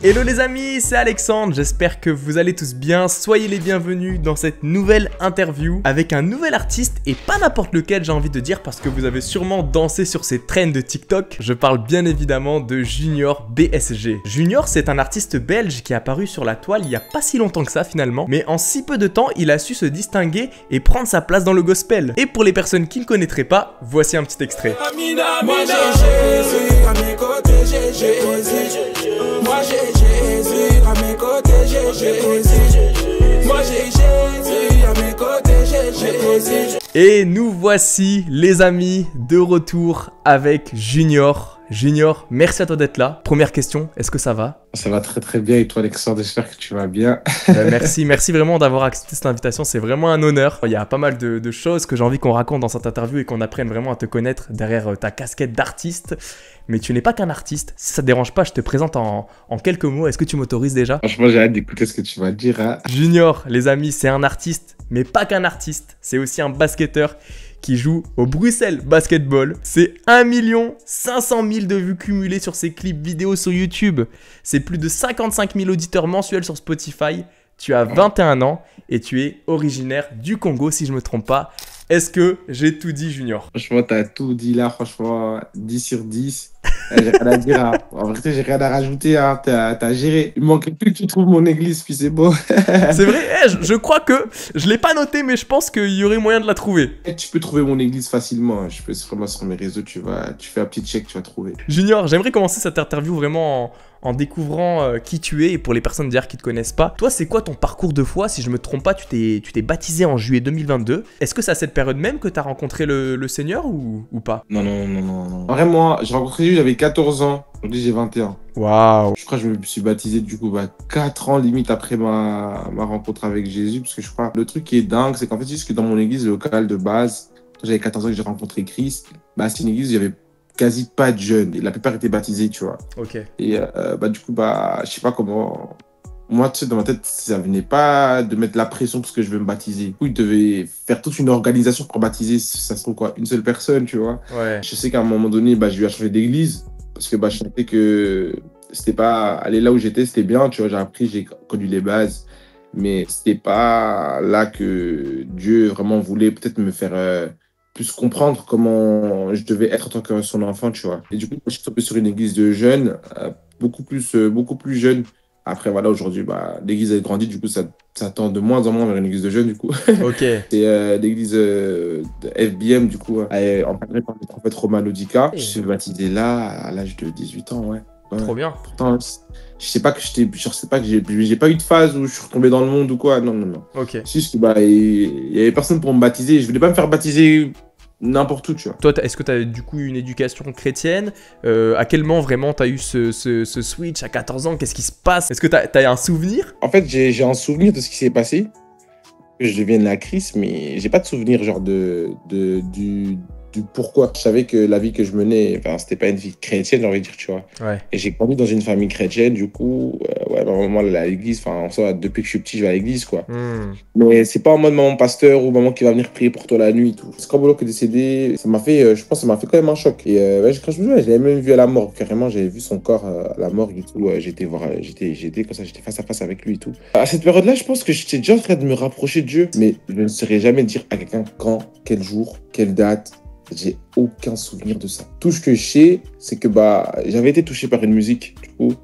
Hello les amis, c'est Alexandre, j'espère que vous allez tous bien, soyez les bienvenus dans cette nouvelle interview avec un nouvel artiste et pas n'importe lequel j'ai envie de dire parce que vous avez sûrement dansé sur ces trends de TikTok. Je parle bien évidemment de Junior BSG. Junior c'est un artiste belge qui est apparu sur la toile il y a pas si longtemps que ça finalement, mais en si peu de temps il a su se distinguer et prendre sa place dans le gospel. Et pour les personnes qui ne connaîtraient pas, voici un petit extrait. Moi j'ai Jésus à mes côtés, j'ai Jésus. Moi j'ai Jésus à mes côtés, j'ai Jésus. Moi j'ai Jésus à mes côtés, j'ai Jésus. Et nous voici les amis de retour avec Junior. Junior, merci à toi d'être là. Première question, est-ce que ça va? Ça va très très bien et toi Alexandre, j'espère que tu vas bien. Merci vraiment d'avoir accepté cette invitation, c'est vraiment un honneur. Il y a pas mal de choses que j'ai envie qu'on raconte dans cette interview et qu'on apprenne vraiment à te connaître derrière ta casquette d'artiste. Mais tu n'es pas qu'un artiste, si ça te dérange pas, je te présente en quelques mots, est-ce que tu m'autorises déjà? Franchement j'ai hâte d'écouter ce que tu vas dire. Hein. Junior, les amis, c'est un artiste, mais pas qu'un artiste, c'est aussi un basketteur qui joue au Bruxelles Basketball. C'est 1 500 000 de vues cumulées sur ses clips vidéo sur YouTube. C'est plus de 55 000 auditeurs mensuels sur Spotify. Tu as 21 ans et tu es originaire du Congo si je me trompe pas. Est-ce que j'ai tout dit, Junior? Franchement, t'as tout dit là, franchement, 10 sur 10. J'ai rien à dire. Hein. En vérité, j'ai rien à rajouter. Hein. T'as géré. Il manquait plus que tu trouves mon église, puis c'est beau. C'est vrai, je crois que je l'ai pas noté, mais je pense qu'il y aurait moyen de la trouver. Tu peux trouver mon église facilement. Je peux vraiment sur mes réseaux, tu fais un petit check, tu vas trouver. Junior, j'aimerais commencer cette interview vraiment en découvrant qui tu es et pour les personnes d'ailleurs qui te connaissent pas. Toi, c'est quoi ton parcours de foi? Si je me trompe pas, tu t'es baptisé en juillet 2022. Est-ce que c'est à cette période même que tu as rencontré le Seigneur ou pas? Non. Vraiment, j'ai rencontré Jésus, j'avais 14 ans. Aujourd'hui, j'ai 21. Waouh. Je crois que je me suis baptisé du coup 4 ans limite après ma rencontre avec Jésus. Parce que je crois, le truc qui est dingue, c'est qu'en fait, juste que dans mon église locale de base, quand j'avais 14 ans que j'ai rencontré Christ, c'est une église où il y avait quasi pas de jeunes. Et la plupart étaient baptisés, tu vois. Ok. Et du coup, je sais pas comment... Moi, tu sais, dans ma tête, ça venait pas de mettre la pression parce que je veux me baptiser. Du coup, ils devaient faire toute une organisation pour baptiser, ça se trouve quoi, une seule personne, tu vois. Ouais. Je sais qu'à un moment donné, je lui ai changé d'église parce que je sentais que c'était pas... Aller là où j'étais, c'était bien, tu vois. J'ai appris, j'ai connu les bases. Mais c'était pas là que Dieu vraiment voulait peut-être me faire... plus comprendre comment je devais être en tant que son enfant, tu vois. Et du coup, je suis tombé sur une église de jeunes, beaucoup plus jeunes. Après, voilà, aujourd'hui, l'église a grandi, du coup, ça tend de moins en moins vers une église de jeunes, du coup. Ok. C'est l'église de FBM, du coup, encadrée par le prophète Romain Lodica. Je suis baptisé là, à l'âge de 18 ans, ouais. Trop bien. Pourtant, je sais pas que j'ai pas eu de phase où je suis retombé dans le monde ou quoi. Non. Ok. C'est juste que il y avait personne pour me baptiser. Je voulais pas me faire baptiser n'importe où, tu vois. Toi, est-ce que tu as du coup une éducation chrétienne? À quel moment vraiment tu as eu ce switch à 14 ans? Qu'est-ce qui se passe? Est-ce que tu as un souvenir? En fait, j'ai un souvenir de ce qui s'est passé. Que je devienne la Christ, mais j'ai pas de souvenir genre du pourquoi. Je savais que la vie que je menais, c'était pas une vie chrétienne, j'ai envie de dire, tu vois. Ouais. Et j'ai grandi dans une famille chrétienne, du coup, maman elle est à l'église, en soi, depuis que je suis petit, je vais à l'église, quoi. Mais c'est pas en mode maman pasteur ou maman qui va venir prier pour toi la nuit et tout. C'est quand Bolo qui est décédé, ça m'a fait, je pense, ça m'a fait quand même un choc. Et quand je me souviens, je l'avais même vu à la mort, carrément, j'avais vu son corps à la mort et tout. J'étais comme ça, j'étais face à face avec lui et tout. À cette période-là, je pense que j'étais déjà en train de me rapprocher de Dieu, mais je ne saurais jamais dire à quelqu'un quand, quel jour, quelle date. J'ai aucun souvenir de ça. Tout ce que je sais, c'est que j'avais été touché par une musique, du coup,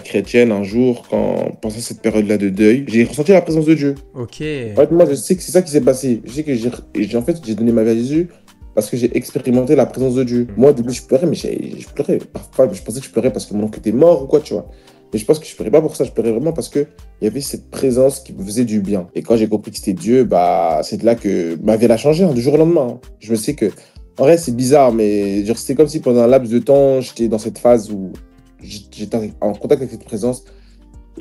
chrétienne un jour, pendant cette période-là de deuil. J'ai ressenti la présence de Dieu. Ok. En fait, moi, je sais que c'est ça qui s'est passé. Je sais que j'ai donné ma vie à Jésus parce que j'ai expérimenté la présence de Dieu. Moi, au début, je pleurais, mais je pleurais. Parfois, je pensais que je pleurais parce que mon oncle était mort ou quoi, tu vois. Mais je pense que je pleurais pas pour ça, je pleurais vraiment parce qu'il y avait cette présence qui me faisait du bien. Et quand j'ai compris que c'était Dieu, c'est de là que ma vie a changé, du jour au lendemain. Je me sais que, en vrai, c'est bizarre, mais c'était comme si pendant un laps de temps, j'étais dans cette phase où j'étais en contact avec cette présence.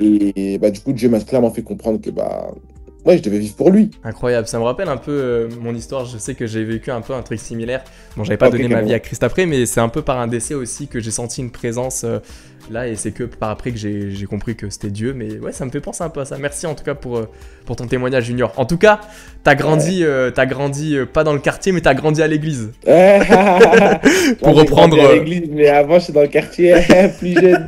Et du coup, Dieu m'a clairement fait comprendre que je devais vivre pour lui. Incroyable, ça me rappelle un peu mon histoire. Je sais que j'ai vécu un peu un truc similaire. Bon, j'avais pas donné ma vie à Christ après, mais c'est un peu par un décès aussi que j'ai senti une présence là, et c'est que par après que j'ai compris que c'était Dieu. Mais ouais, ça me fait penser un peu à ça. Merci en tout cas pour ton témoignage, Junior. En tout cas, t'as grandi pas dans le quartier, mais t'as grandi à l'église. Pour reprendre. À l'église, mais avant, j'étais dans le quartier plus jeune.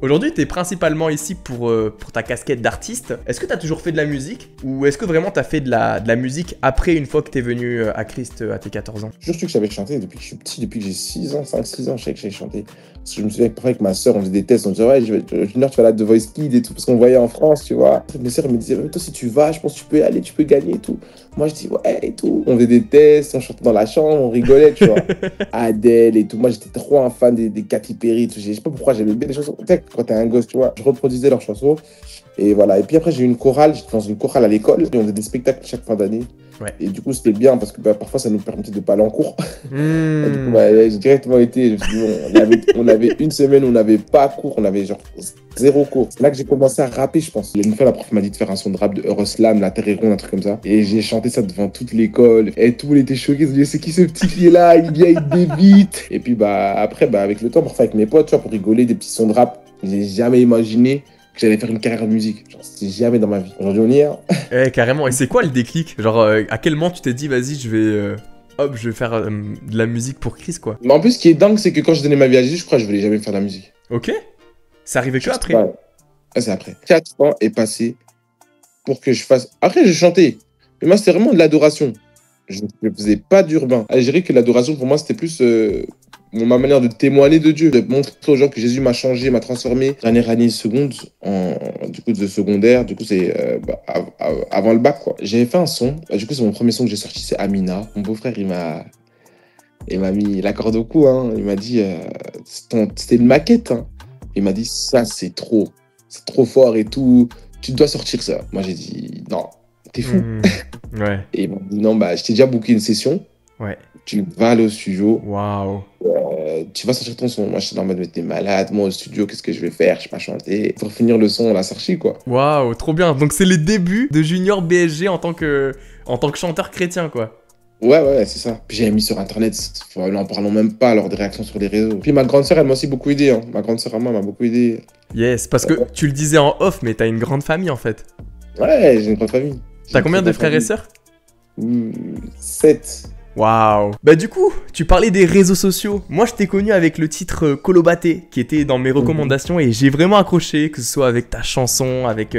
Aujourd'hui, tu es principalement ici pour ta casquette d'artiste. Est-ce que tu as toujours fait de la musique ou est-ce que vraiment tu as fait de la musique après une fois que tu es venu à Christ à tes 14 ans? J'ai toujours su que j'avais chanté depuis que je suis petit, depuis que j'ai 6 ans, 5-6 ans, je savais que j'avais chanté. Parce que je me souviens que parfois avec ma soeur, on faisait des tests, on disait ouais, Junior, tu vas là The Voice Kids et tout, parce qu'on voyait en France, tu vois. Mes soeurs me disaient, toi, si tu vas, je pense que tu peux y aller, tu peux gagner et tout. Moi, je dis ouais et tout. On faisait des tests, on chantait dans la chambre, on rigolait, tu vois. Adèle et tout. Moi, j'étais trop un fan des Katy Perry. Je sais pas pourquoi j'aimais bien les chansons. Tu sais, quand t'es un gosse, tu vois, je reproduisais leurs chansons. Et voilà. Et puis après, j'ai eu une chorale, j'étais dans une chorale à l'école. Et on faisait des spectacles chaque fin d'année. Ouais. Et du coup, c'était bien parce que parfois, ça nous permettait de pas aller en cours. Du coup, j'ai directement été. Je me suis dit, on avait une semaine où on n'avait pas cours, on avait genre 0 cours. C'est là que j'ai commencé à rapper, je pense. Une fois, la prof m'a dit de faire un son de rap de Euroslam, La Terre est ronde, un truc comme ça. Et j'ai chanté ça devant toute l'école. Et tout le monde était choqué. Ils se disaient, c'est qui ce petit qui est là? Il vient, il débite. Et puis, après, avec le temps, parfois avec mes potes, tu vois, pour rigoler, des petits sons de rap, j'ai jamais imaginé que j'allais faire une carrière de musique. Genre, c'était jamais dans ma vie. Aujourd'hui, on y est. Eh, carrément. Et c'est quoi le déclic? Genre, à quel moment tu t'es dit, vas-y, je vais faire de la musique pour Chris, quoi? Mais en plus, ce qui est dingue, c'est que quand j'ai donné ma vie à Jésus, je crois que je voulais jamais faire de la musique. Ok. Ça arrivait que après? Ouais, c'est après. 4 ans est passé pour que je fasse... Après, je chantais. Mais moi, c'était vraiment de l'adoration. Je ne faisais pas d'urbain. Je dirais que l'adoration, pour moi, c'était plus... ma manière de témoigner de Dieu, de montrer aux gens que Jésus m'a changé, m'a transformé. Dernière année seconde, du coup de secondaire, du coup c'est avant le bac quoi. J'avais fait un son, du coup c'est mon premier son que j'ai sorti, c'est Amina. Mon beau-frère il m'a mis la corde au cou, hein. Il m'a dit, c'était une maquette. Hein. Il m'a dit ça c'est trop fort et tout, tu dois sortir ça. Moi j'ai dit non, t'es fou. Ouais. Et il m'a dit non je t'ai déjà booké une session. Ouais. Tu vas aller au studio. Waouh. Tu vas sortir ton son. Moi, je suis en mode, mais t'es malade. Moi, au studio, qu'est-ce que je vais faire? Je sais pas chanter. Pour finir le son, on l'a sorti, quoi. Waouh, trop bien. Donc, c'est les débuts de Junior BSG en tant que chanteur chrétien, quoi. Ouais, c'est ça. Puis j'avais mis sur Internet, n'en parlons même pas, lors des réactions sur les réseaux. Puis ma grande sœur, elle m'a aussi beaucoup aidé. Hein. Ma grande sœur à moi m'a beaucoup aidé. Yes, parce que tu le disais en off, mais t'as une grande famille, en fait. Ouais, j'ai une grande famille. T'as combien de frères et sœurs? 7. Waouh. Bah du coup, tu parlais des réseaux sociaux. Moi, je t'ai connu avec le titre Kolobaté, qui était dans mes recommandations, et j'ai vraiment accroché, que ce soit avec ta chanson, avec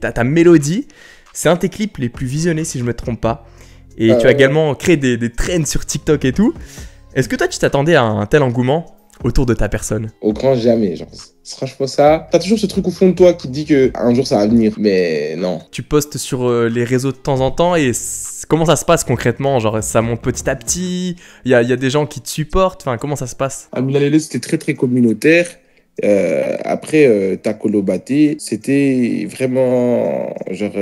ta mélodie. C'est un de tes clips les plus visionnés, si je me trompe pas. Et tu as également créé des trends sur TikTok et tout. Est-ce que toi, tu t'attendais à un tel engouement autour de ta personne? Au grand jamais, genre. Franchement, ça. T'as toujours ce truc au fond de toi qui te dit qu'un jour ça va venir, mais non. Tu postes sur les réseaux de temps en temps et comment ça se passe concrètement? Genre, ça monte petit à petit? Il y a des gens qui te supportent? Enfin, comment ça se passe? Amina Lele, c'était très très communautaire. Après, ta Kolobaté, c'était vraiment genre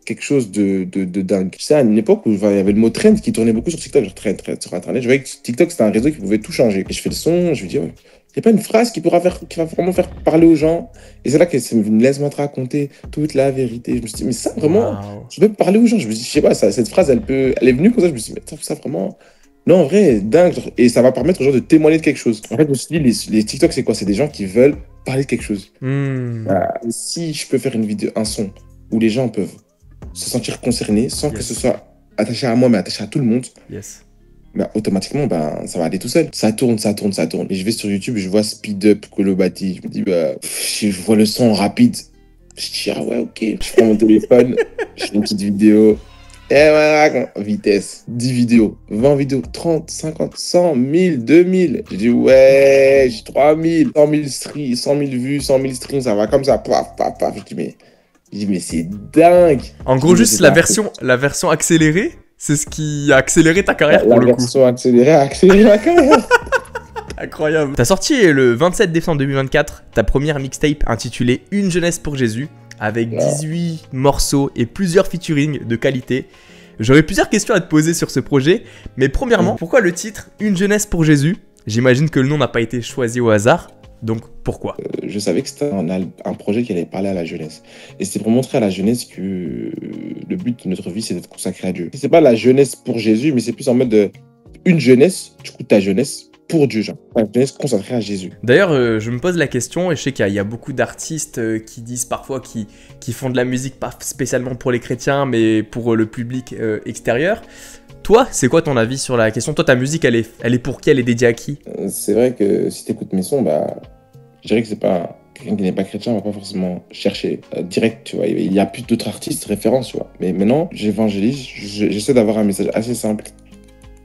quelque chose de dingue. C'est à une époque où il y avait le mot trend qui tournait beaucoup sur TikTok, genre trend sur Internet. Je voyais que TikTok c'était un réseau qui pouvait tout changer. Et je fais le son, je me dis, ouais, il n'y a pas une phrase qui va vraiment faire parler aux gens. Et c'est là que ça me dit, laisse-moi te raconter toute la vérité. Je me suis dit, mais ça vraiment, je peux parler aux gens. Je me suis dit, je sais pas, cette phrase, elle est venue comme ça. Je me suis dit, mais ça vraiment. Non, en vrai, dingue. Et ça va permettre aux gens de témoigner de quelque chose. En fait, je me suis dit, les TikTok, c'est quoi? C'est des gens qui veulent parler de quelque chose. Voilà. Si je peux faire un son où les gens peuvent se sentir concernés sans que ce soit attaché à moi, mais attaché à tout le monde, bah, automatiquement, ça va aller tout seul. Ça tourne. Et je vais sur YouTube, je vois Speed Up, Kolobaté. Je me dis, je vois le son rapide. Je dis, ah ouais, ok. Je prends mon téléphone, je fais une petite vidéo. Et voilà, vitesse. 10 vidéos, 20 vidéos, 30, 50, 100, 1000, 2000. Je dis, ouais, j'ai 3000, 100 000 vues, 100 000 streams, ça va comme ça. Paf, paf, paf. Je dis, mais c'est dingue. En gros, juste la version accélérée, c'est ce qui a accéléré ta carrière pour le coup. La version accélérée a accéléré ma carrière. Incroyable. T'as sorti le 27 décembre 2024 ta première mixtape intitulée Une jeunesse pour Jésus, avec 18 morceaux et plusieurs featuring de qualité. J'aurais plusieurs questions à te poser sur ce projet, mais premièrement, pourquoi le titre Une jeunesse pour Jésus? J'imagine que le nom n'a pas été choisi au hasard. Donc, pourquoi? Je savais que c'était un projet qui allait parler à la jeunesse. Et c'était pour montrer à la jeunesse que le but de notre vie, c'est d'être consacré à Dieu. C'est pas la jeunesse pour Jésus, mais c'est plus en mode une jeunesse, du coup, ta jeunesse pour Dieu, genre. Une jeunesse consacrée à Jésus. D'ailleurs, je me pose la question, et je sais qu'il y a beaucoup d'artistes qui disent parfois qu'ils font de la musique pas spécialement pour les chrétiens, mais pour le public extérieur. Toi, c'est quoi ton avis sur la question? Toi, ta musique, elle est pour qui? Elle est dédiée à qui? C'est vrai que si t'écoutes mes sons, Je dirais que c'est pas quelqu'un qui n'est pas chrétien va pas forcément chercher direct, tu vois. Il y a plus d'autres artistes références, tu vois. Mais maintenant, j'évangélise, j'essaie d'avoir un message assez simple.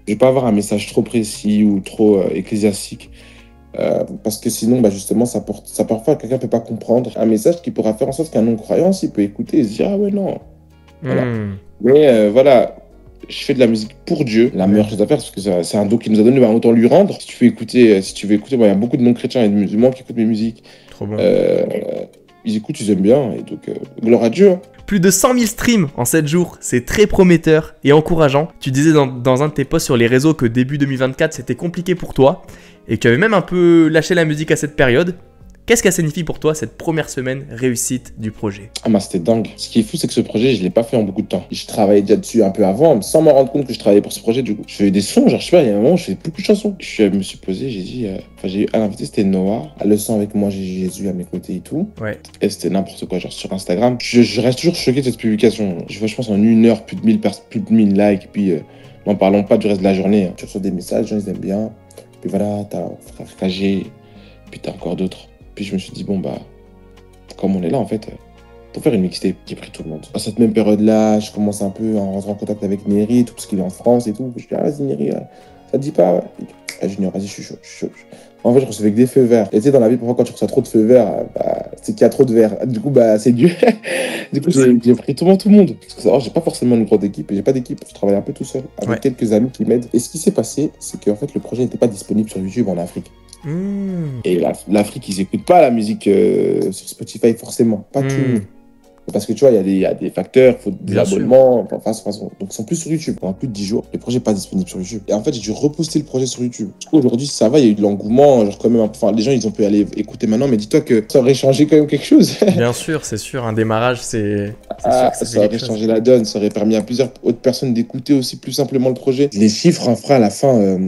Je vais pas avoir un message trop précis ou trop ecclésiastique. Parce que sinon, bah justement, ça parfois, quelqu'un peut pas comprendre un message qui pourra faire en sorte qu'un non-croyant, s'il peut écouter et se dire, ah ouais, non. Voilà. Mais voilà, je fais de la musique pour Dieu, la meilleure chose à faire, parce que c'est un don qu'il nous a donné, bah, autant lui rendre. Si tu veux écouter, il y a beaucoup de non-chrétiens et de musulmans qui écoutent mes musiques. Trop bon. Ils écoutent, ils aiment bien, et donc, gloire à Dieu. Hein. Plus de 100 000 streams en 7 jours, c'est très prometteur et encourageant. Tu disais dans un de tes posts sur les réseaux que début 2024, c'était compliqué pour toi et que tu avais même un peu lâché la musique à cette période. Qu'est-ce que ça signifie pour toi, cette première semaine réussite du projet? Ah bah c'était dingue. Ce qui est fou, c'est que ce projet, je l'ai pas fait en beaucoup de temps. Je travaillais déjà dessus un peu avant, sans me rendre compte que je travaillais pour ce projet, du coup. Je faisais des sons, genre, je sais pas, il y a un moment, je faisais beaucoup de chansons. Je me suis posé, j'ai dit, j'ai eu un invité, c'était Noah. À le son avec moi, j'ai Jésus à mes côtés et tout. Ouais. Et c'était n'importe quoi, genre sur Instagram. Je reste toujours choqué de cette publication. Je vois, je pense, en 1 heure, plus de 1000 likes, puis n'en parlons pas du reste de la journée. Hein. Tu reçois des messages, les gens, ils aiment bien. Puis voilà, t'as Frère KG, puis t'as encore d'autres. Puis je me suis dit, bon, bah, comme on est là, en fait, pour faire une mixtape qui a pris tout le monde. À cette même période-là, je commence un peu à rentrer en contact avec Neri, tout parce qu'il est en France et tout. Je dis, ah, vas-y, Neri, ça te dit pas? Ah, Junior, vas-y, je suis chaud. En fait, je recevais que des feux verts. Et tu sais, dans la vie, parfois, quand tu reçois trop de feux verts, bah, c'est qu'il y a trop de verts. Du coup, bah, c'est Dieu. Du coup, j'ai pris tout le monde. Parce que savoir, j'ai pas forcément une grande équipe. J'ai pas d'équipe. Je travaille un peu tout seul, avec quelques amis qui m'aident. Et ce qui s'est passé, c'est qu'en fait, le projet n'était pas disponible sur YouTube en Afrique. Et l'Afrique, ils écoutent pas la musique sur Spotify forcément, pas tout. Parce que tu vois, il y a des facteurs, il faut des abonnements, enfin, donc ils sont plus sur YouTube. Pendant plus de 10 jours, le projet n'est pas disponible sur YouTube. Et en fait, j'ai dû reposter le projet sur YouTube. Du coup, aujourd'hui, ça va, il y a eu de l'engouement, genre quand même, enfin, les gens, ils ont pu aller écouter maintenant, mais dis-toi que ça aurait changé quand même quelque chose. Bien sûr, c'est sûr, un démarrage, c'est ça aurait changé la donne, ça aurait permis à plusieurs autres personnes d'écouter aussi plus simplement le projet. Les chiffres, enfin, à la fin...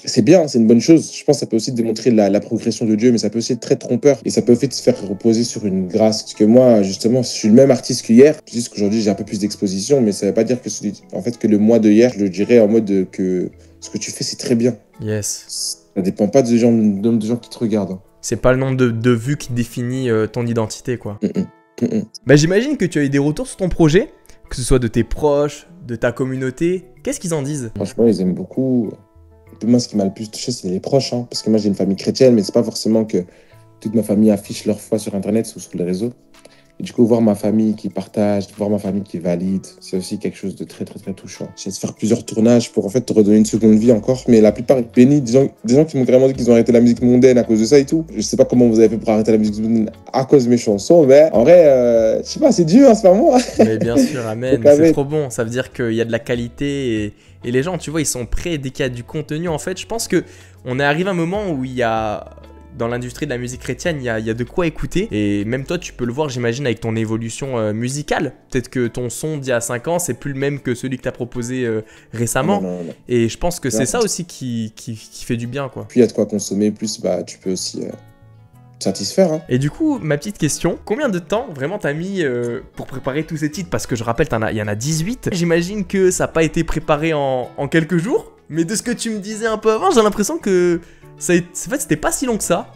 c'est bien, c'est une bonne chose. Je pense que ça peut aussi démontrer la progression de Dieu, mais ça peut aussi être très trompeur. Et ça peut aussi te faire reposer sur une grâce. Parce que moi, justement, je suis le même artiste qu'hier. Je dis qu'aujourd'hui, j'ai un peu plus d'exposition, mais ça ne veut pas dire que le mois de hier, je le dirais en mode que ce que tu fais, c'est très bien. Yes. Ça dépend pas du nombre de gens qui te regardent. C'est pas le nombre de vues qui définit ton identité, quoi. Bah, j'imagine que tu as eu des retours sur ton projet, que ce soit de tes proches, de ta communauté. Qu'est-ce qu'ils en disent? Franchement, ils aiment beaucoup. Moi, ce qui m'a le plus touché, c'est les proches. Hein, parce que moi, j'ai une famille chrétienne, mais c'est pas forcément que toute ma famille affiche leur foi sur Internet ou sur les réseaux. Et du coup, voir ma famille qui partage, voir ma famille qui valide, c'est aussi quelque chose de très, très, très touchant. J'essaie de faire plusieurs tournages pour en fait te redonner une seconde vie encore. Mais la plupart est bénie. Des gens qui m'ont carrément dit qu'ils ont arrêté la musique mondaine à cause de ça et tout. Je sais pas comment vous avez fait pour arrêter la musique mondaine à cause de mes chansons, mais en vrai, je sais pas, c'est Dieu, hein, c'est pas moi. Mais bien sûr, amen. C'est trop bon. Ça veut dire qu'il y a de la qualité et les gens, tu vois, ils sont prêts dès qu'il y a du contenu. En fait, je pense qu'on est arrivé à un moment où il y a... Dans l'industrie de la musique chrétienne, il y a de quoi écouter. Et même toi, tu peux le voir, j'imagine, avec ton évolution musicale. Peut-être que ton son d'il y a 5 ans, c'est plus le même que celui que tu as proposé récemment. Non. Et je pense que c'est ça aussi qui fait du bien, quoi. Plus il y a de quoi consommer, plus bah, tu peux aussi te satisfaire. Hein. Et du coup, ma petite question, combien de temps vraiment t'as mis pour préparer tous ces titres? Parce que je rappelle, il y en a 18. J'imagine que ça n'a pas été préparé en quelques jours. Mais de ce que tu me disais un peu avant, j'ai l'impression que... En fait, c'était pas si long que ça.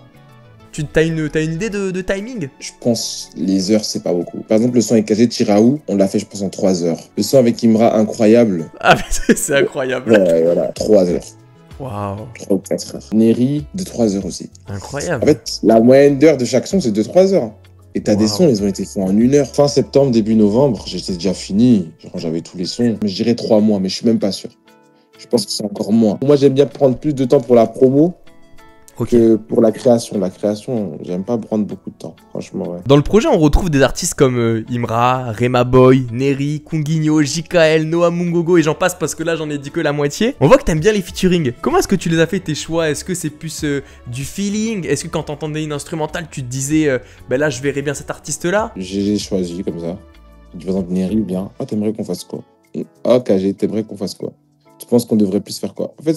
T'as une idée de timing? Je pense les heures, c'est pas beaucoup. Par exemple, le son avec KG Tiraou, on l'a fait, je pense, en 3 heures. Le son avec Imra, incroyable. Ah, mais c'est incroyable. Ouais, voilà, 3 heures. Waouh. 3 ou 4 heures. Neri, de 3 heures aussi. Incroyable. En fait, la moyenne d'heure de chaque son, c'est de 3 heures. Et t'as des sons, ils ont été faits en 1 heure. Fin septembre, début novembre, j'étais déjà fini. J'avais tous les sons. Mais je dirais 3 mois, mais je suis même pas sûr. Je pense que c'est encore moins. Moi, j'aime bien prendre plus de temps pour la promo. Que pour la création. La création, j'aime pas prendre beaucoup de temps, franchement, ouais. Dans le projet, on retrouve des artistes comme Imra, Rema Boy, Neri, Kunguinho, JKL, Noah Mungogo et j'en passe parce que là, j'en ai dit que la moitié. On voit que t'aimes bien les featuring. Comment est-ce que tu les as fait, tes choix? Est-ce que c'est plus du feeling? Est-ce que quand t'entendais une instrumentale, tu te disais ben là, je verrais bien cet artiste-là? J'ai choisi comme ça. Par exemple, Neri, bien. Ah, t'aimerais qu'on fasse quoi? Ah, KG, t'aimerais qu'on fasse quoi? Tu penses qu'on devrait plus faire quoi? En fait,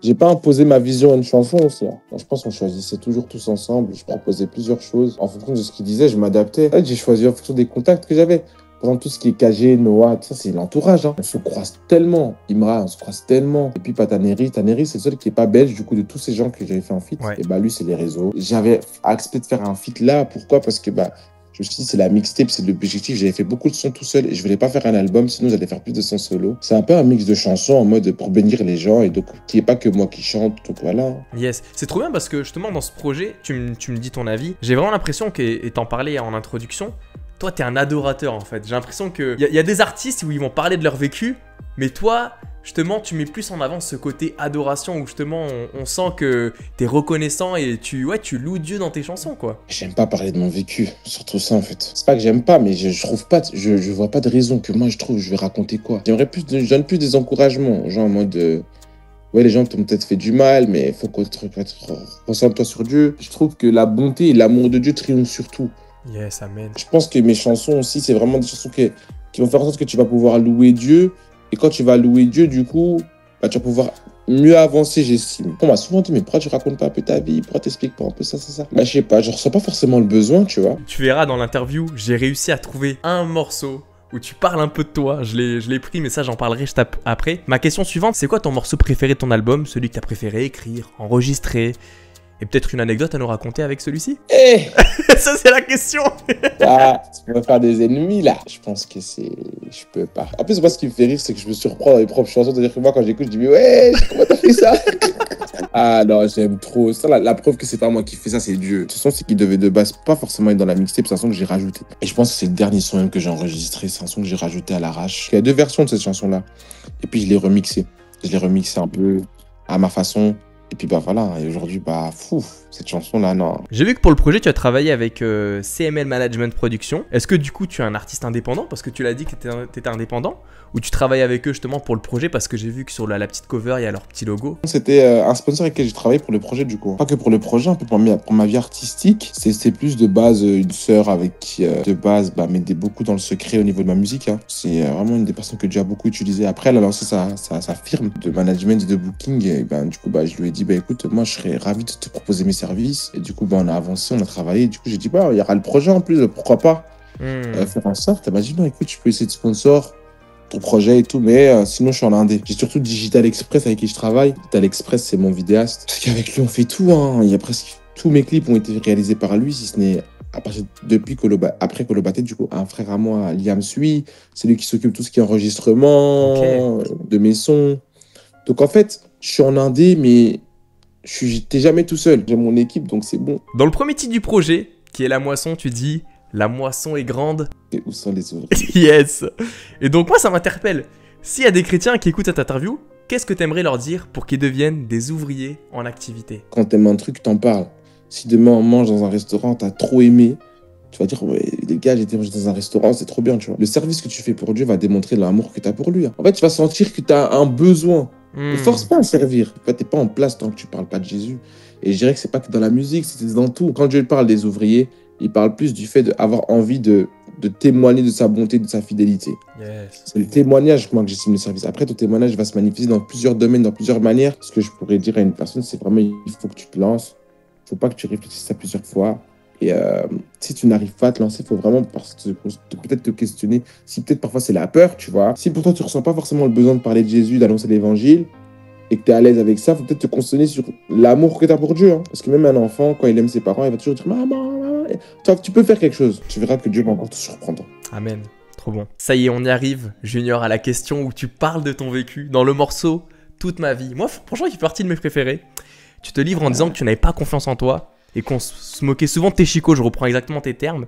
j'ai pas imposé ma vision à une chanson aussi. Hein. Je pense qu'on choisissait toujours tous ensemble. Je proposais plusieurs choses. En fonction de ce qu'ils disaient, je m'adaptais. En fait, j'ai choisi en fonction des contacts que j'avais. Par exemple, tout ce qui est KG, Noah, tout ça, c'est l'entourage. Hein. On se croise tellement. Imra, on se croise tellement. Et puis, pas Taneri. Taneri, c'est le seul qui est pas belge, du coup, de tous ces gens que j'avais fait en feat. Ouais. Et bah, lui, c'est les réseaux. J'avais accepté de faire un feat là. Pourquoi? Parce que, bah, je me suis dit, c'est la mixtape, c'est l'objectif. J'avais fait beaucoup de sons tout seul et je voulais pas faire un album, sinon j'allais faire plus de sons solo. C'est un peu un mix de chansons en mode pour bénir les gens et donc qu'il n'y ait pas que moi qui chante. Donc voilà. Yes, c'est trop bien parce que justement dans ce projet, tu me dis ton avis. J'ai vraiment l'impression que, et t'en parlais en introduction, toi t'es un adorateur en fait. J'ai l'impression qu'il y a des artistes où ils vont parler de leur vécu, mais toi, justement, tu mets plus en avant ce côté adoration où justement on sent que t'es reconnaissant et tu loues Dieu dans tes chansons quoi. J'aime pas parler de mon vécu, surtout ça en fait. C'est pas que j'aime pas, mais je trouve pas, je vois pas de raison que moi je trouve, je vais raconter quoi. Je donne plus des encouragements, genre en mode, ouais les gens t'ont peut-être fait du mal, mais faut qu'on concentre-toi sur Dieu. Je trouve que la bonté et l'amour de Dieu triomphent sur tout. Yes, amen. Je pense que mes chansons aussi, c'est vraiment des chansons qui vont faire en sorte que tu vas pouvoir louer Dieu. Et quand tu vas louer Dieu, du coup, bah, tu vas pouvoir mieux avancer, j'estime. On m'a souvent dit, mais pourquoi tu racontes pas un peu ta vie? Pourquoi t'expliques pas un peu ça? Bah, je sais pas, je ressens pas forcément le besoin, tu vois. Tu verras dans l'interview, j'ai réussi à trouver un morceau où tu parles un peu de toi. Je l'ai pris, mais ça, j'en parlerai juste après. Ma question suivante, c'est quoi ton morceau préféré de ton album? Celui que t'as préféré écrire, enregistrer? Et peut-être une anecdote à nous raconter avec celui-ci? Eh Ça, c'est la question. Ah, tu peux faire des ennemis, là. Je pense que c'est... Je peux pas. En plus, moi, ce qui me fait rire, c'est que je me surprends dans mes propres chansons. C'est-à-dire que moi, quand j'écoute, je dis, mais ouais, comment t'as fait ça? Ah non, j'aime trop. Ça, la preuve que c'est pas moi qui fais ça, c'est Dieu. Ce son, c'est qu'il devait de base pas forcément être dans la mixtape, c'est un son que j'ai rajouté. Et je pense que c'est le dernier son même que j'ai enregistré. C'est un son que j'ai rajouté à l'arrache. Il y a 2 versions de cette chanson-là. Et puis, je l'ai remixé. Je l'ai remixé un peu à ma façon. Et puis bah voilà, et aujourd'hui, bah fou, cette chanson-là, non. J'ai vu que pour le projet, tu as travaillé avec CML Management Production. Est-ce que du coup, tu es un artiste indépendant? Parce que tu l'as dit que tu étais indépendant. Ou tu travailles avec eux justement pour le projet? Parce que j'ai vu que sur la petite cover, il y a leur petit logo. C'était un sponsor avec lequel j'ai travaillé pour le projet du coup. Pas que pour le projet, un peu pour ma vie artistique. C'est plus de base une sœur avec qui, de base, bah, m'aidait beaucoup dans le secret au niveau de ma musique. Hein. C'est vraiment une des personnes que Dieu a beaucoup utilisé. Après, elle a lancé sa firme de management et de booking. Et ben, du coup, bah, je lui ai dit, bah, écoute, moi, je serais ravi de te proposer mes services. Et du coup, bah, on a avancé, on a travaillé. Et du coup, j'ai dit, bah, il y aura le projet en plus, pourquoi pas faire en sorte. Elle m'a dit, non, écoute, je peux essayer de sponsor ton projet et tout, mais sinon je suis en indé. J'ai surtout Digital Express avec qui je travaille. Digital Express, c'est mon vidéaste. Parce qu'avec lui, on fait tout. Hein. Il y a presque tous mes clips ont été réalisés par lui, si ce n'est depuis après Kolobaté, du coup, un frère à moi, Liam Sui, c'est lui qui s'occupe de tout ce qui est enregistrement, de mes sons. Donc en fait, je suis en indé, mais t'es jamais tout seul. J'ai mon équipe, donc c'est bon. Dans le premier titre du projet, qui est La Moisson, tu dis La moisson est grande. Et où sont les ouvriers? Yes. Et donc moi, ça m'interpelle. S'il y a des chrétiens qui écoutent cette interview, qu'est-ce que tu aimerais leur dire pour qu'ils deviennent des ouvriers en activité? Quand t'aimes un truc, t'en parles. Si demain on mange dans un restaurant, t'as trop aimé, tu vas dire, ouais, les gars, j'ai été manger dans un restaurant, c'est trop bien, tu vois. Le service que tu fais pour Dieu va démontrer l'amour que t'as pour lui. Hein. En fait, tu vas sentir que t'as un besoin. Ne force pas à servir. En fait, t'es pas en place tant que tu parles pas de Jésus. Et je dirais que c'est pas que dans la musique, c'est dans tout. Quand Dieu parle des ouvriers, il parle plus du fait d'avoir envie de témoigner de sa bonté, de sa fidélité. Yes. C'est le témoignage, moi, que j'estime le service. Après, ton témoignage va se manifester dans plusieurs domaines, dans plusieurs manières. Ce que je pourrais dire à une personne, c'est vraiment, il faut que tu te lances. Il ne faut pas que tu réfléchisses à plusieurs fois. Et si tu n'arrives pas à te lancer, il faut vraiment peut-être te questionner. Si peut-être parfois c'est la peur, tu vois. Si pour toi, tu ne ressens pas forcément le besoin de parler de Jésus, d'annoncer l'évangile, et que tu es à l'aise avec ça, il faut peut-être te questionner sur l'amour que tu as pour Dieu. Hein. Parce que même un enfant, quand il aime ses parents, il va toujours dire « Maman, maman. » Tu peux faire quelque chose. Tu verras que Dieu va encore te surprendre. Amen. Trop bon. Ça y est, on y arrive, Junior, à la question où tu parles de ton vécu dans le morceau « Toute ma vie ». Moi, franchement, il fait partie de mes préférés. Tu te livres en disant que tu n'avais pas confiance en toi et qu'on se moquait souvent de tes chicots, je reprends exactement tes termes.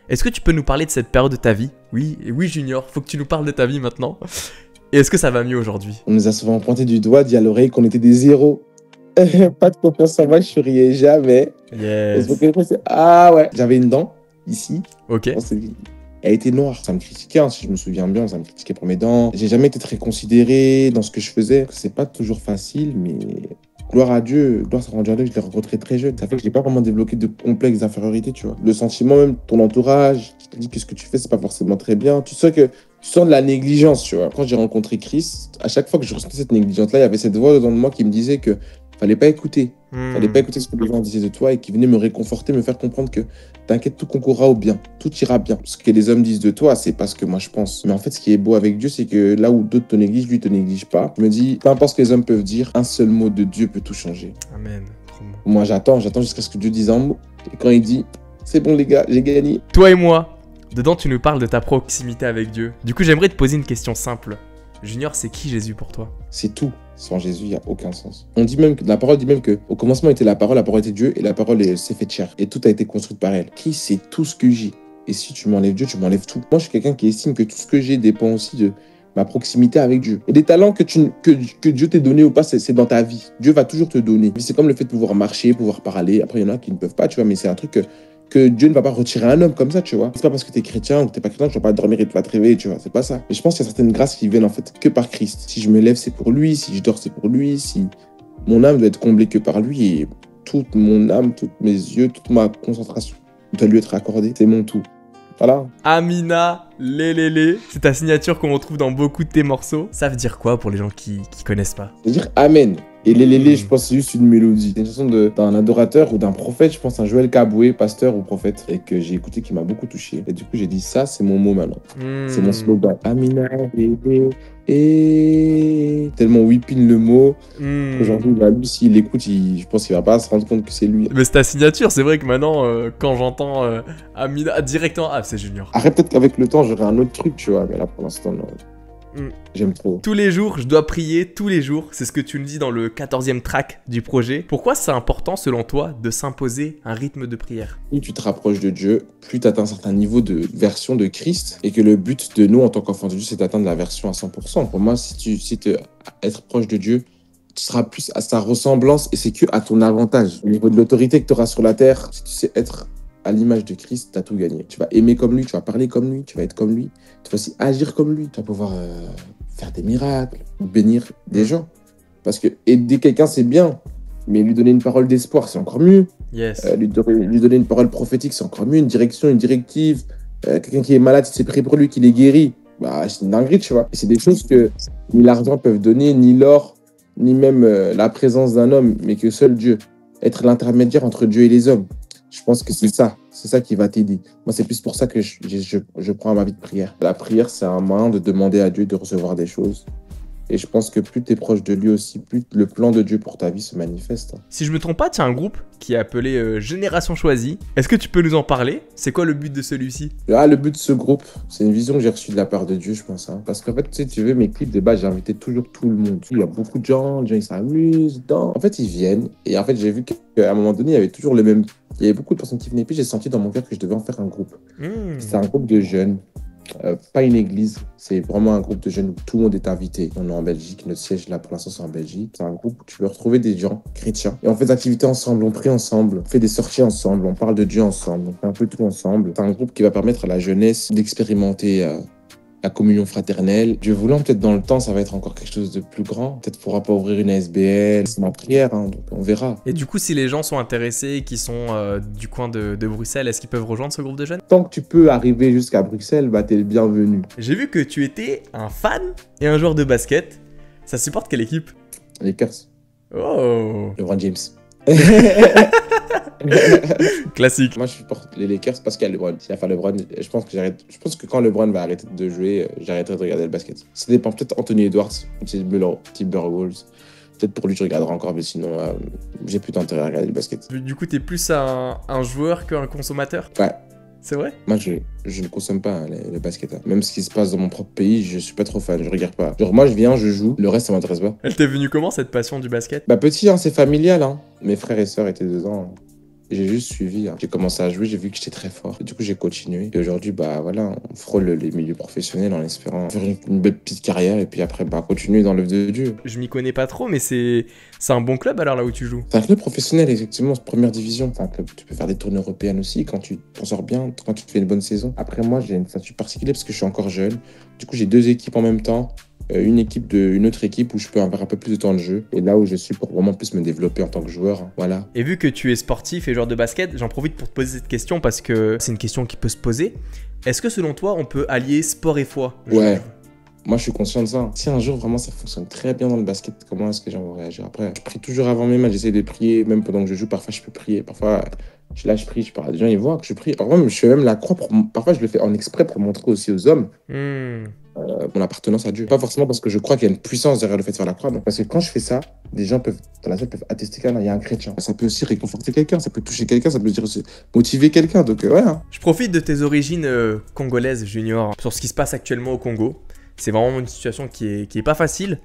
Est-ce que tu peux nous parler de cette période de ta vie? Oui, et oui, Junior, faut que tu nous parles de ta vie maintenant. Et est-ce que ça va mieux aujourd'hui? On nous a souvent pointé du doigt, dit à l'oreille qu'on était des zéros. Pas de confiance en moi, je souriais jamais. Yes. Ah ouais. J'avais une dent, ici. Ok. Elle était noire. Ça me critiquait, hein, si je me souviens bien, ça me critiquait pour mes dents. J'ai jamais été très considéré dans ce que je faisais. C'est pas toujours facile, mais gloire à Dieu, gloire à Dieu, je l'ai rencontré très jeune. Ça fait que je n'ai pas vraiment développé de complexe d'infériorité, tu vois. Le sentiment même, ton entourage, qui te dit que ce que tu fais, c'est pas forcément très bien. Tu sens de la négligence, tu vois. Quand j'ai rencontré Chris, à chaque fois que je ressentais cette négligence-là, il y avait cette voix dedans de moi qui me disait que fallait pas écouter. Fallait pas écouter ce que les gens disaient de toi et qui venaient me réconforter, me faire comprendre que t'inquiète, tout concourra au bien, tout ira bien. Ce que les hommes disent de toi, c'est pas ce que moi je pense. Mais en fait, ce qui est beau avec Dieu, c'est que là où d'autres te négligent, lui te néglige pas. Je me dis, peu importe ce que les hommes peuvent dire, un seul mot de Dieu peut tout changer. Amen. Moi, j'attends jusqu'à ce que Dieu dise un mot. Et quand il dit, c'est bon les gars, j'ai gagné. Toi et moi, dedans tu nous parles de ta proximité avec Dieu. Du coup, j'aimerais te poser une question simple. Junior, c'est qui Jésus pour toi? C'est tout. Sans Jésus, il n'y a aucun sens. On dit même que la parole dit même que au commencement était la parole était Dieu et la parole s'est faite chair. Et tout a été construit par elle. Qui c'est tout ce que j'ai? Et si tu m'enlèves Dieu, tu m'enlèves tout. Moi, je suis quelqu'un qui estime que tout ce que j'ai dépend aussi de ma proximité avec Dieu. Et des talents que Dieu t'ait donné ou pas, c'est dans ta vie. Dieu va toujours te donner. C'est comme le fait de pouvoir marcher, pouvoir parler. Après, il y en a qui ne peuvent pas, tu vois, mais c'est un truc que Dieu ne va pas retirer à un homme comme ça, tu vois. C'est pas parce que t'es chrétien ou que t'es pas chrétien que tu vas pas dormir et tu vas te réveiller, tu vois. C'est pas ça. Mais je pense qu'il y a certaines grâces qui viennent en fait que par Christ. Si je me lève, c'est pour lui. Si je dors, c'est pour lui. Si mon âme doit être comblée que par lui et toute mon âme, tous mes yeux, toute ma concentration doit lui être accordée. C'est mon tout. Voilà. Amina, lélélé. C'est ta signature qu'on retrouve dans beaucoup de tes morceaux. Ça veut dire quoi pour les gens qui connaissent pas? Ça veut dire Amen. Et les, je pense que c'est juste une mélodie. C'est une chanson d'un adorateur ou d'un prophète, je pense, un Joël Kaboué, pasteur ou prophète, et que j'ai écouté qui m'a beaucoup touché. Et du coup, j'ai dit ça, c'est mon mot maintenant. C'est mon slogan. Amina, et tellement whipping le mot. Aujourd'hui, lui, s'il écoute, je pense qu'il va pas se rendre compte que c'est lui. Mais c'est ta signature, c'est vrai que maintenant, quand j'entends Amina directement, ah, c'est Junior. Après, peut-être qu'avec le temps, j'aurai un autre truc, tu vois, mais là, pour l'instant, non. J'aime trop. Tous les jours, je dois prier, tous les jours. C'est ce que tu nous dis dans le 14e track du projet. Pourquoi c'est important, selon toi, de s'imposer un rythme de prière? Plus tu te rapproches de Dieu, plus tu atteins un certain niveau de version de Christ. Et que le but de nous, en tant qu'enfants de Dieu, c'est d'atteindre la version à 100%. Pour moi, si tu être proche de Dieu, tu seras plus à sa ressemblance et c'est que à ton avantage. Au niveau de l'autorité que tu auras sur la terre, si tu sais être à l'image de Christ, tu as tout gagné. Tu vas aimer comme lui, tu vas parler comme lui, tu vas être comme lui, tu vas aussi agir comme lui. Tu vas pouvoir faire des miracles, bénir des gens. Parce que aider quelqu'un, c'est bien, mais lui donner une parole d'espoir, c'est encore mieux. Yes. Lui donner une parole prophétique, c'est encore mieux. Une direction, une directive. Quelqu'un qui est malade, si c'est pris pour lui, qu'il est guéri, bah, c'est une dinguerie, tu vois. Et c'est des choses que ni l'argent peut donner, ni l'or, ni même la présence d'un homme, mais que seul Dieu. Être l'intermédiaire entre Dieu et les hommes. Je pense que c'est ça qui va t'aider. Moi, c'est plus pour ça que je prends ma vie de prière. La prière, c'est un moyen de demander à Dieu de recevoir des choses. Et je pense que plus tu es proche de lui aussi, plus le plan de Dieu pour ta vie se manifeste. Si je me trompe pas, tu as un groupe qui est appelé Génération Choisie. Est-ce que tu peux nous en parler? C'est quoi le but de celui-ci? Ah, le but de ce groupe, c'est une vision que j'ai reçue de la part de Dieu, je pense. Hein. Parce qu'en fait, tu veux, mes clips de base, j'ai invité toujours tout le monde. Il y a beaucoup de gens, les gens ils s'amusent. En fait, ils viennent. Et en fait, j'ai vu qu'à un moment donné, il y avait toujours le même. Il y avait beaucoup de personnes qui venaient. Puis j'ai senti dans mon cœur que je devais en faire un groupe. C'est un groupe de jeunes. Pas une église, c'est vraiment un groupe de jeunes où tout le monde est invité. On est en Belgique, notre siège là pour l'instant c'est en Belgique. C'est un groupe où tu peux retrouver des gens chrétiens. Et on fait des activités ensemble, on prie ensemble, on fait des sorties ensemble, on parle de Dieu ensemble, on fait un peu tout ensemble. C'est un groupe qui va permettre à la jeunesse d'expérimenter la communion fraternelle. Dieu voulant, peut-être dans le temps, ça va être encore quelque chose de plus grand. Peut-être pourra pas ouvrir une ASBL. C'est ma prière, hein, donc on verra. Et du coup, si les gens sont intéressés, qui sont du coin de Bruxelles, est-ce qu'ils peuvent rejoindre ce groupe de jeunes? Tant que tu peux arriver jusqu'à Bruxelles, bah t'es le bienvenu. J'ai vu que tu étais un fan et un joueur de basket. Ça supporte quelle équipe? Les Lakers. Oh. LeBron James. Classique. Moi, je supporte les Lakers parce qu'il y a LeBron. S'il n'y a pas LeBron, je pense que quand LeBron va arrêter de jouer, j'arrêterai de regarder le basket. Ça dépend. Peut-être Anthony Edwards, Timberwolves. Peut-être pour lui, je regarderai encore, mais sinon, j'ai plus d'intérêt à regarder le basket. Du coup, t'es plus un joueur qu'un consommateur? Ouais. C'est vrai? Moi, je ne consomme pas hein, le basket. Hein. Même ce qui se passe dans mon propre pays, je suis pas trop fan, je regarde pas. Genre, moi, je viens, je joue, le reste, ça m'intéresse pas. Elle t'est venue comment, cette passion du basket? Bah, petit, hein, c'est familial. Hein. Mes frères et sœurs étaient dedans. Hein. J'ai juste suivi. Hein. J'ai commencé à jouer, j'ai vu que j'étais très fort. Et du coup, j'ai continué. Et aujourd'hui, bah voilà, on frôle les milieux professionnels en espérant faire une belle petite carrière et puis après, bah continuer dans l'œuvre de Dieu. Je m'y connais pas trop, mais c'est un bon club alors là où tu joues? C'est un club professionnel, effectivement, première division. C'est un club, tu peux faire des tournées européennes aussi quand tu t'en sors bien, quand tu fais une bonne saison. Après, moi, j'ai une statut particulier parce que je suis encore jeune. Du coup, j'ai deux équipes en même temps. Une autre équipe où je peux avoir un peu plus de temps de jeu et là où je suis pour vraiment plus me développer en tant que joueur, hein. Voilà. Et vu que tu es sportif et joueur de basket, j'en profite pour te poser cette question parce que c'est une question qui peut se poser. Est-ce que selon toi on peut allier sport et foi? Ouais. Moi, je suis conscient de ça. Si un jour, vraiment, ça fonctionne très bien dans le basket, comment est-ce que j'en vais réagir après? Je prie toujours avant mes matchs, j'essaie de prier, même pendant que je joue, parfois je peux prier, parfois je prie, je parle à des gens, ils voient que je prie. Parfois, je fais même la croix, parfois je le fais en exprès pour montrer aussi aux hommes mon appartenance à Dieu. Pas forcément parce que je crois qu'il y a une puissance derrière le fait de faire la croix, non. Parce que quand je fais ça, des gens peuvent, dans la salle, peuvent attester qu'il y a un chrétien. Ça peut aussi réconforter quelqu'un, ça peut toucher quelqu'un, ça peut aussi motiver quelqu'un. Donc, ouais. Hein. Je profite de tes origines congolaises, Junior, sur ce qui se passe actuellement au Congo. C'est vraiment une situation qui est pas facile.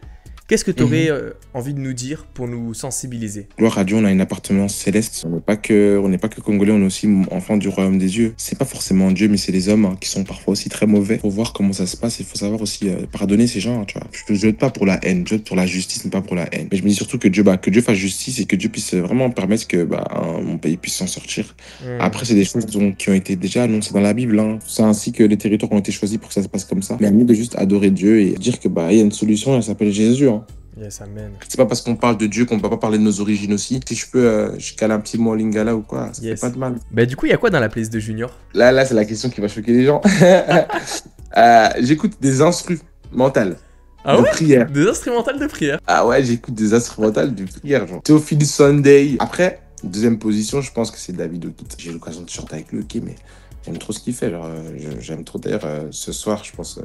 Qu'est-ce que tu aurais envie de nous dire pour nous sensibiliser? Gloire à Dieu, on a une appartenance céleste. On n'est pas que congolais, on est aussi enfants du royaume des dieux. C'est pas forcément Dieu, mais c'est les hommes qui sont parfois aussi très mauvais. Faut voir comment ça se passe. Il faut savoir aussi pardonner ces gens. Tu vois. Je ne jette pas pour la haine, je jette pour la justice, mais pas pour la haine. Mais je me dis surtout que Dieu fasse justice et que Dieu puisse vraiment permettre que mon pays puisse s'en sortir. Après, c'est des choses qui ont été déjà annoncées dans la Bible. Hein. C'est ainsi que les territoires ont été choisis pour que ça se passe comme ça. Mais à mieux de juste adorer Dieu et dire que il y a une solution, elle s'appelle Jésus. Hein. Yes, amen. C'est pas parce qu'on parle de Dieu qu'on peut pas parler de nos origines aussi. Si je peux, je cale un petit mot en lingala ou quoi, ça fait pas de mal. Bah du coup, il y a quoi dans la playlist de Junior? Là, c'est la question qui va choquer les gens. J'écoute des instrumentales de prière. Des instrumentales de prière? Ah ouais, j'écoute des instrumentales de prière, genre Theophilus Sunday. Après, deuxième position, je pense que c'est David Oquita. J'ai eu l'occasion de chanter avec lui, ok, mais j'aime trop ce qu'il fait. Genre, j'aime trop. D'ailleurs, ce soir, je pense,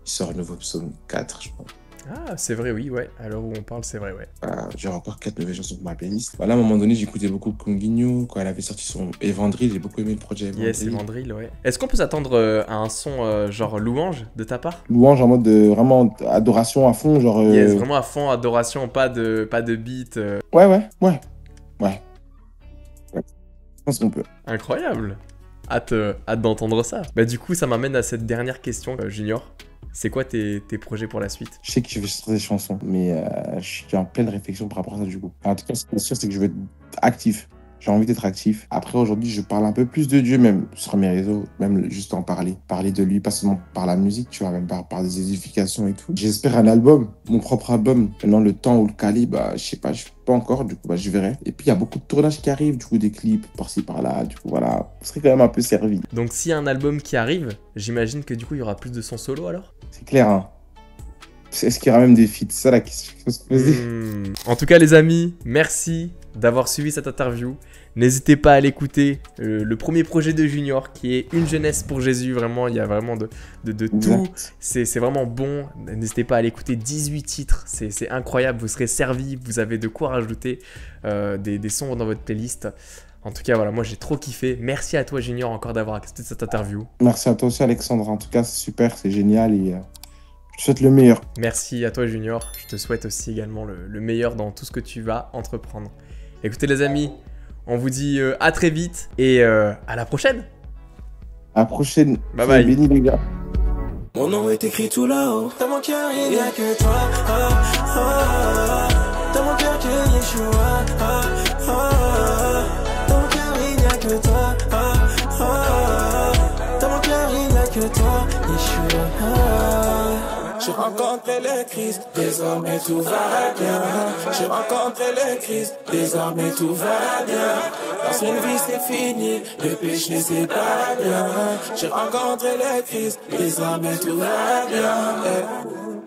il sort un nouveau psaume 4, je pense. Ah, c'est vrai, oui, ouais. À l'heure où on parle, c'est vrai, ouais. J'ai encore 4 nouvelles chansons pour ma playlist. Là, à un moment donné, j'écoutais beaucoup Conguinho. Quand elle avait sorti son Evandril, j'ai beaucoup aimé le projet Evandril. Yes, Evandril, ouais. Est-ce qu'on peut s'attendre à un son genre louange de ta part? Louange en mode vraiment adoration à fond, genre... Yes, vraiment à fond, adoration, pas de beat. Ouais. Je pense qu'on peut. Incroyable. Hâte d'entendre ça. Bah du coup, ça m'amène à cette dernière question, Junior. C'est quoi tes projets pour la suite? Je sais que je vais sortir des chansons, mais je suis en pleine réflexion par rapport à ça du coup. En tout cas, ce qui est sûr, c'est que je vais être actif. J'ai envie d'être actif. Après, aujourd'hui, je parle un peu plus de Dieu, même sur mes réseaux, même juste en parler. Parler de lui, pas seulement par la musique, tu vois, même par des édifications et tout. J'espère un album, mon propre album. Maintenant, le temps ou le calibre, je sais pas encore, du coup, je verrai. Et puis, il y a beaucoup de tournages qui arrivent, du coup, des clips par-ci, par-là, du coup, voilà. On serait quand même un peu servi. Donc, s'il y a un album qui arrive, j'imagine que du coup, il y aura plus de sons solo alors? C'est clair, hein. Est-ce qu'il y aura même des feats? C'est ça la question qu'il faut se poser. En tout cas, les amis, merci d'avoir suivi cette interview. N'hésitez pas à l'écouter. Le premier projet de Junior qui est Une jeunesse pour Jésus. Vraiment, il y a vraiment de tout. C'est vraiment bon. N'hésitez pas à l'écouter. 18 titres. C'est incroyable. Vous serez servi. Vous avez de quoi rajouter des sons dans votre playlist. En tout cas, voilà, moi j'ai trop kiffé. Merci à toi, Junior, encore d'avoir accepté cette interview. Merci à toi aussi, Alexandre. En tout cas, c'est super, c'est génial et je te souhaite le meilleur. Merci à toi, Junior. Je te souhaite aussi également le meilleur dans tout ce que tu vas entreprendre. Écoutez, les amis, on vous dit à très vite et à la prochaine. À la prochaine. Bye bye. Béni, les gars. Mon nom est écrit tout là-haut. Dans mon cœur, il n'y a que toi. Dans mon cœur, que Yeshua. Dans mon cœur, il n'y a que toi. Dans mon cœur, il n'y a que toi, Yeshua. J'ai rencontré le Christ, désormais tout va bien. J'ai rencontré le Christ, désormais tout va bien. L'ancienne vie c'est fini, le péché c'est pas bien. J'ai rencontré le Christ, désormais tout va bien.